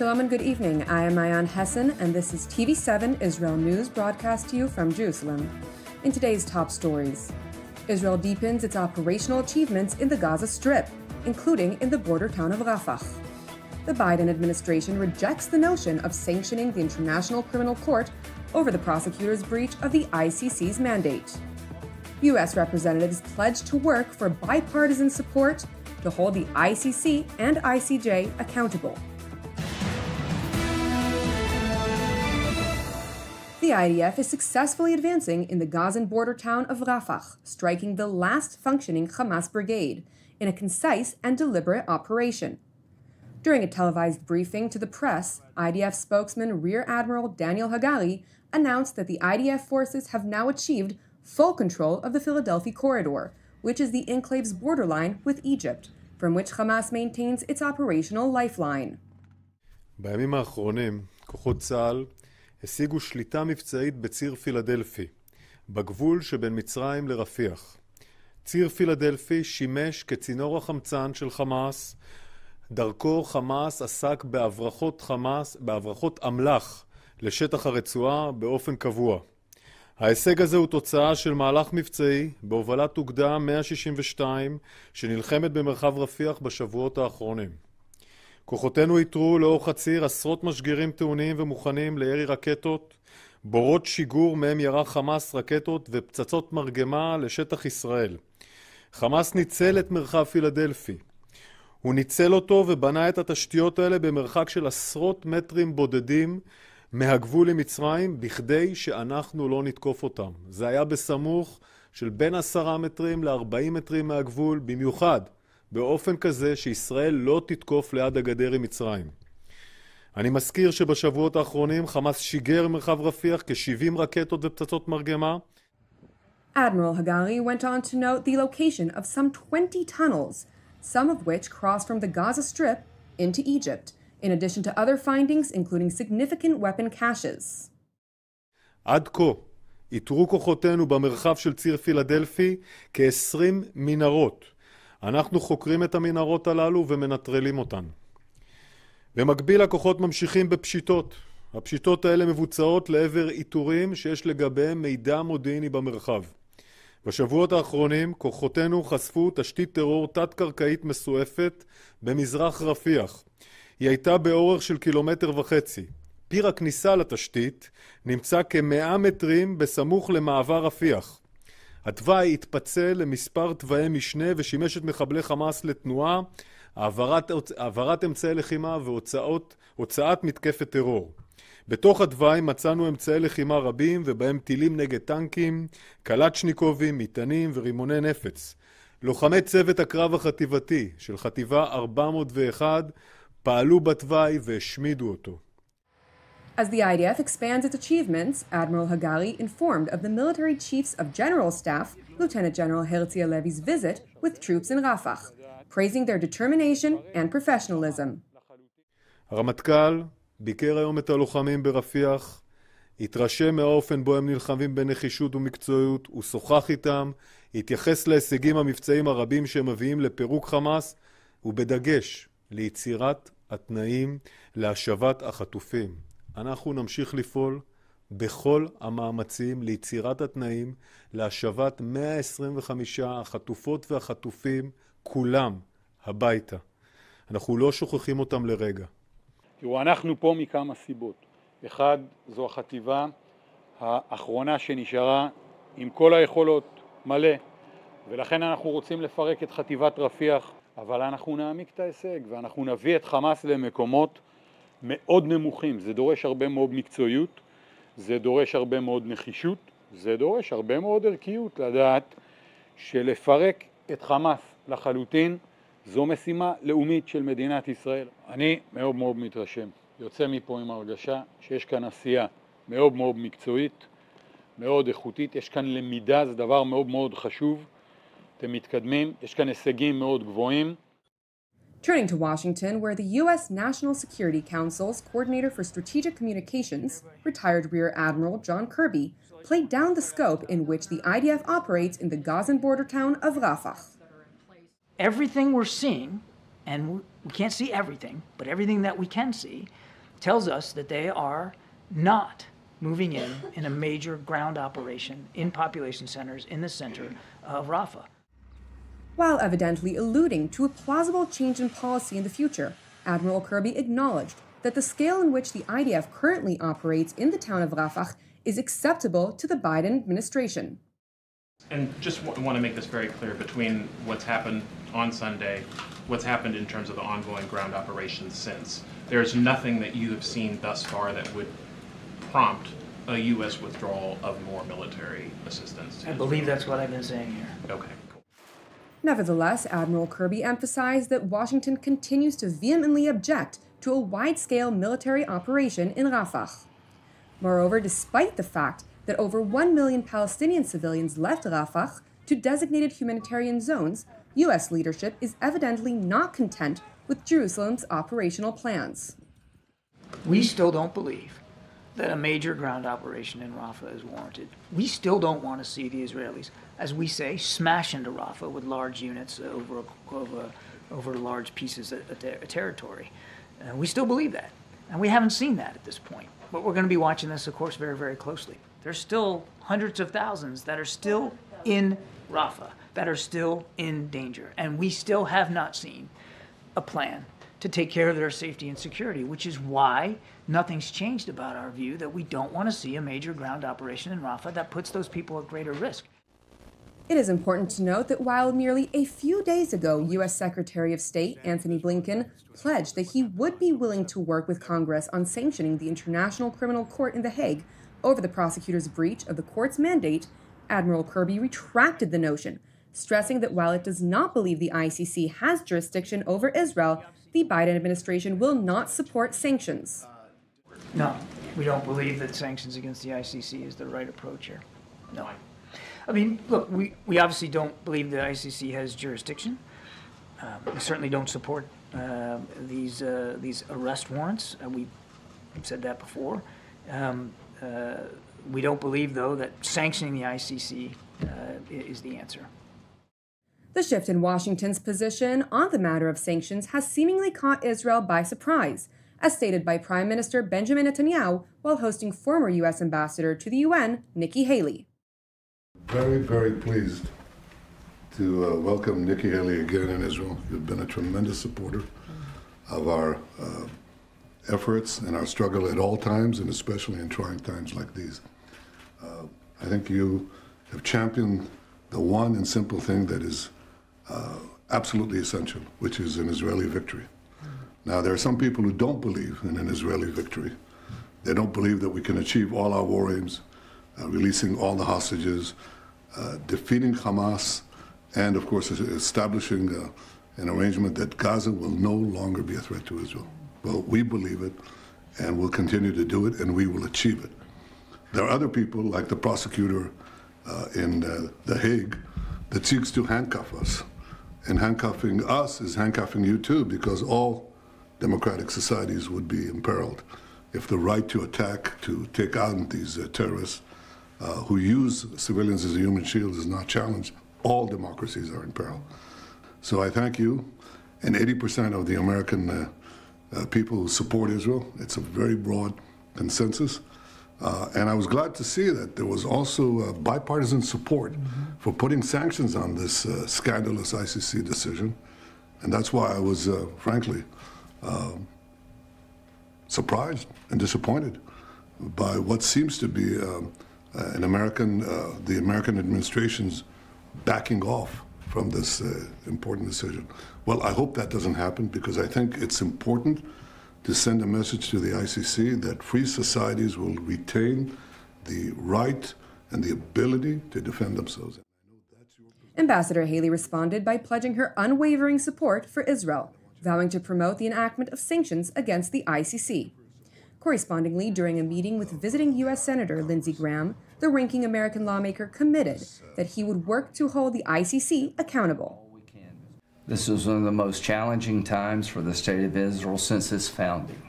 Shalom and good evening. I am Mayan Hessen, and this is TV7 Israel News broadcast to you from Jerusalem. In today's top stories, Israel deepens its operational achievements in the Gaza Strip, including in the border town of Rafah. The Biden administration rejects the notion of sanctioning the International Criminal Court over the prosecutor's breach of the ICC's mandate. U.S. representatives pledged to work for bipartisan support to hold the ICC and ICJ accountable. The IDF is successfully advancing in the Gazan border town of Rafah, striking the last functioning Hamas brigade in a concise and deliberate operation. During a televised briefing to the press, IDF spokesman Rear Admiral Daniel Hagari announced that the IDF forces have now achieved full control of the Philadelphia corridor, which is the enclave's borderline with Egypt, from which Hamas maintains its operational lifeline. בימים האחרונים, כוחות צה"ל השיגו שליטה מבצעית בציר פילדלפי, בגבול שבין מצרים לרפיח. ציר פילדלפי שימש כצינור החמצן של חמאס, דרכו חמאס עסק בהברחות אמל"ח לשטח הרצועה באופן קבוע. ההישג הזה הוא תוצאה של מהלך מבצעי בהובלת אוגדה 162 שנלחמת במרחב רפיח בשבועות האחרונים. כוחותינו איתרו לאורך הציר עשרות משגרים טעונים ומוכנים לירי רקטות, בורות שיגור מהם ירה חמאס רקטות ופצצות מרגמה לשטח ישראל. חמאס ניצל את מרחב פילדלפי. הוא ניצל אותו ובנה את התשתיות האלה במרחק של עשרות מטרים בודדים מהגבול למצרים, בכדי שאנחנו לא נתקוף אותם. זה היה בסמוך של בין 10 מטרים ל-40 מטרים מהגבול, במיוחד באופן כזה שישראל לא תתקוף ליד הגדר עם מצרים. אני מזכיר שבשבועות האחרונים חמאס שיגר מרחב רפיח כ-70 רקטות ופצצות מרגמה. Admiral Hagari went on to note the location of some 20 tunnels, some of which cross from the Gaza Strip into Egypt, in addition to other findings including significant weapon caches. עד כה איתרו כוחותינו במרחב של ציר פילדלפי כ-20 מנהרות. אנחנו חוקרים את המנהרות הללו ומנטרלים אותן. במקביל הכוחות ממשיכים בפשיטות. הפשיטות האלה מבוצעות לעבר איתורים שיש לגביהם מידע מודיעיני במרחב. בשבועות האחרונים כוחותינו חשפו תשתית טרור תת-קרקעית מסועפת במזרח רפיח. היא הייתה באורך של 1.5 קילומטר. פיר הכניסה לתשתית נמצא כ-100 מטרים בסמוך למעבר רפיח. התוואי התפצל למספר תוואי משנה ושימש את מחבלי חמאס לתנועה, העברת אמצעי לחימה והוצאת מתקפת טרור. בתוך התוואי מצאנו אמצעי לחימה רבים ובהם טילים נגד טנקים, קלצ'ניקובים, מטענים ורימוני נפץ. לוחמי צוות הקרב החטיבתי של חטיבה 401 פעלו בתוואי והשמידו אותו. As the IDF expands its achievements, Admiral Hagari informed of the military chiefs of General Staff, Lieutenant General Herzi Halevi's visit with troops in Rafah, praising their determination and professionalism. הרמטכ"ל ביקר היום את הלוחמים ברפיח, התרשם מהאופן בו הם נלחמים בנחישות ומקצועיות, הוא שוחח איתם, התייחס להישגים המבצעיים הרבים שהם מביאים לפירוק חמאס, ובדגש ליצירת התנאים להשבת החטופים. אנחנו נמשיך לפעול בכל המאמצים ליצירת התנאים להשבת 125 החטופות והחטופים כולם הביתה. אנחנו לא שוכחים אותם לרגע. תראו, אנחנו פה מכמה סיבות. אחד, זו החטיבה האחרונה שנשארה עם כל היכולות מלא, ולכן אנחנו רוצים לפרק את חטיבת רפיח, אבל אנחנו נעמיק את ההישג ואנחנו נביא את חמאס למקומות מאוד נמוכים. זה דורש הרבה מאוד מקצועיות, זה דורש הרבה מאוד נחישות, זה דורש הרבה מאוד ערכיות לדעת שלפרק את חמאס לחלוטין זו משימה לאומית של מדינת ישראל. אני מאוד מאוד מתרשם, יוצא מפה עם הרגשה שיש כאן עשייה מאוד מאוד מקצועית, מאוד איכותית, יש כאן למידה, זה דבר מאוד מאוד חשוב, אתם מתקדמים, יש כאן הישגים מאוד גבוהים. Turning to Washington, where the U.S. National Security Council's Coordinator for Strategic Communications, retired Rear Admiral John Kirby, played down the scope in which the IDF operates in the Gazan border town of Rafah. Everything we're seeing, and we can't see everything, but everything that we can see, tells us that they are not moving in a major ground operation in population centers in the center of Rafah. While evidently alluding to a plausible change in policy in the future, Admiral Kirby acknowledged that the scale in which the IDF currently operates in the town of Rafah is acceptable to the Biden administration. And just want to make this very clear between what's happened on Sunday, what's happened in terms of the ongoing ground operations since. There's nothing that you have seen thus far that would prompt a U.S. withdrawal of more military assistance. I believe that's what I've been saying here. Okay, cool. Nevertheless, Admiral Kirby emphasized that Washington continues to vehemently object to a wide-scale military operation in Rafah. Moreover, despite the fact that over 1 million Palestinian civilians left Rafah to designated humanitarian zones, U.S. leadership is evidently not content with Jerusalem's operational plans. We still don't believe that a major ground operation in Rafah is warranted. We still don't want to see the Israelis, as we say, smash into Rafah with large units over large pieces of territory. We still believe that, and we haven't seen that at this point. But we're going to be watching this, of course, very, very closely. There's still hundreds of thousands that are still in Rafah, that are still in danger, and we still have not seen a plan to take care of their safety and security, which is why nothing's changed about our view that we don't want to see a major ground operation in Rafah that puts those people at greater risk. It is important to note that while merely a few days ago, U.S. Secretary of State Antony Blinken pledged that he would be willing to work with Congress on sanctioning the International Criminal Court in The Hague over the prosecutor's breach of the court's mandate, Admiral Kirby retracted the notion, stressing that while it does not believe the ICC has jurisdiction over Israel, the Biden administration will not support sanctions. No, we don't believe that sanctions against the ICC is the right approach here. No. I mean, look, we obviously don't believe the ICC has jurisdiction. We certainly don't support these arrest warrants. We've said that before. We don't believe, though, that sanctioning the ICC is the answer. The shift in Washington's position on the matter of sanctions has seemingly caught Israel by surprise, as stated by Prime Minister Benjamin Netanyahu while hosting former U.S. Ambassador to the UN, Nikki Haley. Very, very pleased to welcome Nikki Haley again in Israel. You've been a tremendous supporter of our efforts and our struggle at all times, and especially in trying times like these. I think you have championed the one and simple thing that is absolutely essential, which is an Israeli victory. Now, there are some people who don't believe in an Israeli victory. They don't believe that we can achieve all our war aims, releasing all the hostages, defeating Hamas, and, of course, establishing an arrangement that Gaza will no longer be a threat to Israel. Well, we believe it, and we'll continue to do it, and we will achieve it. There are other people, like the prosecutor in The Hague, that seeks to handcuff us. And handcuffing us is handcuffing you too, because all democratic societies would be imperiled if the right to attack, to take out these terrorists who use civilians as a human shield is not challenged. All democracies are in peril. So I thank you, and 80% of the American people who support Israel. It's a very broad consensus. And I was glad to see that there was also bipartisan support for putting sanctions on this scandalous ICC decision. And that's why I was, frankly, surprised and disappointed by what seems to be the American administration's backing off from this important decision. Well, I hope that doesn't happen, because I think it's important to send a message to the ICC that free societies will retain the right and the ability to defend themselves. Ambassador Haley responded by pledging her unwavering support for Israel, vowing to promote the enactment of sanctions against the ICC. Correspondingly, during a meeting with visiting U.S. Senator Lindsey Graham, the ranking American lawmaker committed that he would work to hold the ICC accountable. This was one of the most challenging times for the State of Israel since its founding.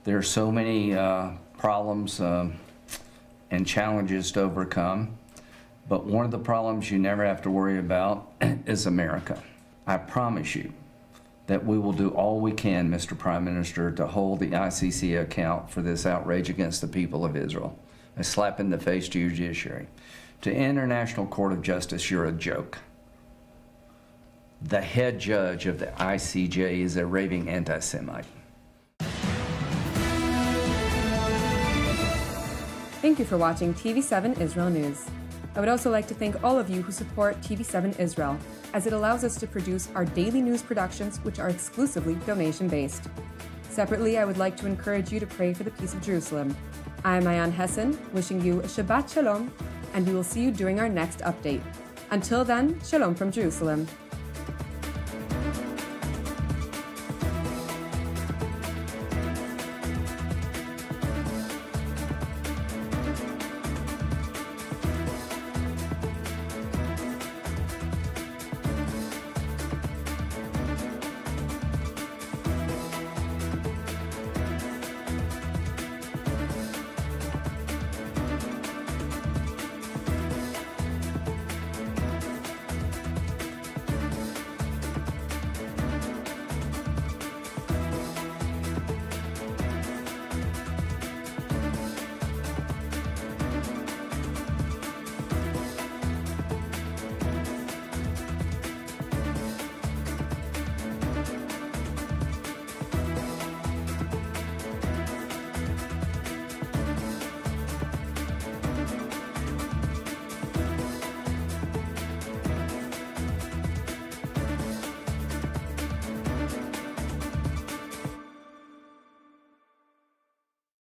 There are so many problems and challenges to overcome, but one of the problems you never have to worry about is America. I promise you that we will do all we can, Mr. Prime Minister, to hold the ICC account for this outrage against the people of Israel, a slap in the face to your judiciary. To International Court of Justice, you're a joke. The head judge of the ICJ is a raving anti-Semite. Thank you for watching TV7 Israel News. I would also like to thank all of you who support TV7 Israel, as it allows us to produce our daily news productions, which are exclusively donation-based. Separately, I would like to encourage you to pray for the peace of Jerusalem. I am Ayan Hessen, wishing you a Shabbat Shalom, and we will see you during our next update. Until then, Shalom from Jerusalem.